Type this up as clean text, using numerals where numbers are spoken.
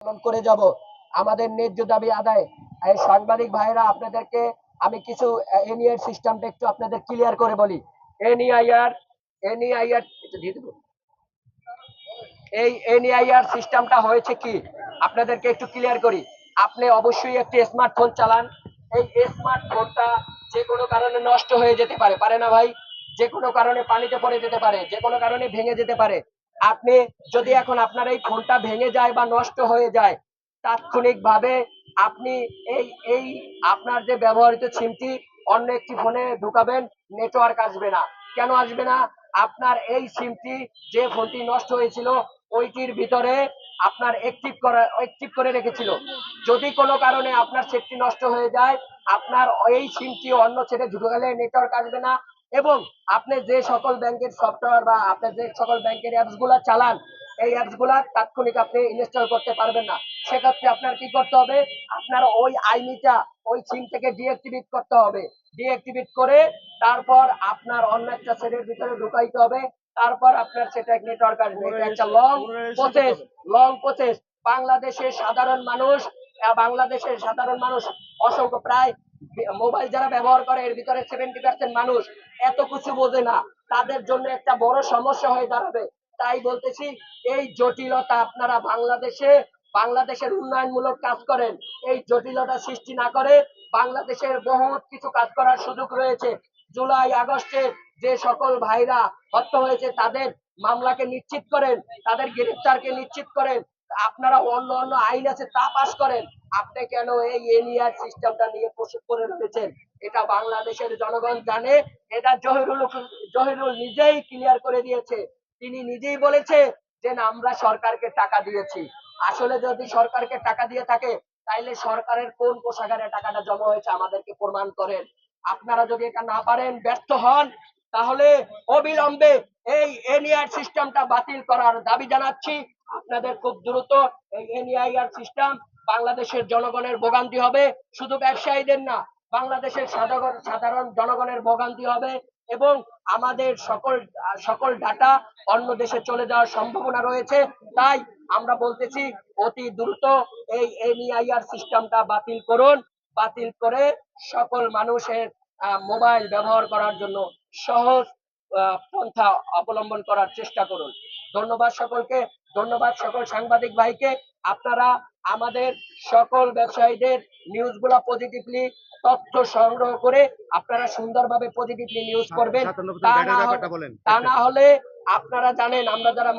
আন্দোলন করে যাব আমাদের ন্যায্য দাবি আদায়। এই সাংবাদিক ভাইরা আপনাদেরকে আমি কিছু এনআইআর সিস্টেমটা একটু আপনাদের ক্লিয়ার করে বলি। এনআইআর এনআইআর এই এনআইআর সিস্টেমটা হয়েছে কি আপনাদেরকে একটু ক্লিয়ার করি। আপনি অবশ্যই একটি স্মার্টফোন চালান। এই স্মার্টফোনটা যে কোনো কারণে নষ্ট হয়ে যেতে পারে, পারে না ভাই? যে কোনো কারণে পানিতে পড়ে যেতে পারে, যে কোনো কারণে ভেঙে যেতে পারে। আপনি যদি এখন আপনার এই ফোনটা ভেঙে যায় বা নষ্ট হয়ে যায়, তাৎক্ষণিকভাবে আপনি এই এই আপনার যে ব্যবহৃত সিমটি অন্য একটি ফোনে ঢুকাবেন, নেটওয়ার্ক আসবে না। কেন আসবে না? আপনার এই সিমটি যে ফোনটি নষ্ট হয়েছিল ওইটির ভিতরে আপনার অ্যাক্টিভ করে রেখেছিল। যদি কোনো কারণে আপনার সেটটি নষ্ট হয়ে যায়, আপনার এই সিমটি অন্য সেটে ঢুকে গেলে নেটওয়ার্ক আসবে না। এবং আপনি যে সকল ব্যাংকের সফটওয়্যার বা আপনি যে সকল ব্যাংকের অ্যাপস গুলা চালান, এই অ্যাপস গুলা তাৎক্ষণিক আপনি ইনস্টল করতে পারবেন না। সেক্ষেত্রে আপনার কি করতে হবে? আপনার ওই আইনিটা ওই সিম থেকে ডিঅ্যাক্টিভেট করতে হবে। ডিঅ্যাক্টিভেট করে তারপর আপনার অন্য একটা সেটের ভিতরে ঢুকাইতে হবে। তারপর আপনার সেটা নেটওয়ার্ক আসবে। এটা একটা লং প্রসেস। বাংলাদেশের সাধারণ মানুষ অসংখ্য প্রায় মোবাইল যারা ব্যবহার করে এর ভিতরে 70% মানুষ এত কিছু বোঝে না। তাদের জন্য একটা বড় সমস্যা হয়ে দাঁড়াবে। তাই বলতেছি, এই জটিলতা আপনারা বাংলাদেশের উন্নয়নমূলক কাজ করেন। এই জটিলতা সৃষ্টি না করে বাংলাদেশের বহুত কিছু কাজ করার সুযোগ রয়েছে। জুলাই আগস্টে যে সকল ভাইরা হত্যা হয়েছে তাদের মামলাকে নিশ্চিত করেন, তাদের গ্রেফতারকে নিশ্চিত করেন। আপনারা অন্য অন্য আইন আছে তা পাশ করেন। আপনি কেন এই এনআইআর সিস্টেমটা নিয়ে প্রস্তুত করে রেখেছেন? এটা বাংলাদেশের জনগণ জানে। এটা জহিরুল নিজেই ক্লিয়ার করে দিয়েছে। তিনি নিজেই বলেছে যে না, আমরা সরকারকে টাকা দিয়েছি। আসলে যদি সরকারকে টাকা দিয়ে থাকে তাইলে সরকারের কোন কোষাগারে টাকাটা জমা হয়েছে আমাদেরকে প্রমাণ করেন। আপনারা যদি এটা না পারেন, ব্যর্থ হন, তাহলে অবিলম্বে এই এনআইআর সিস্টেমটা বাতিল করার দাবি জানাচ্ছি। আপনাদের খুব দ্রুত এই এনআইআর সিস্টেম বাংলাদেশের জনগণের ভোগান্তি হবে, শুধু ব্যবসায়ীদের না, বাংলাদেশের সাধারণ জনগণের ভোগান্তি হবে। এবং আমাদের সকল ডাটা অন্য দেশে চলে যাওয়ার সম্ভাবনা রয়েছে। তাই আমরা বলতেছি অতি দ্রুত এই এনআইআর সিস্টেমটা বাতিল করুন। বাতিল করে সকল মানুষের মোবাইল ব্যবহার করার জন্য সহজ পন্থা অবলম্বন করার চেষ্টা করুন। ধন্যবাদ সকলকে, ধন্যবাদ সকল সাংবাদিক ভাইকে। আপনারা আমাদের সকল ব্যবসায়ীদের নিউজগুলা পজিটিভলি তথ্য সংগ্রহ করে আপনারা সুন্দরভাবে পজিটিভলি নিউজ করবেন। তা না হলে আপনারা জানেন আমরা যারা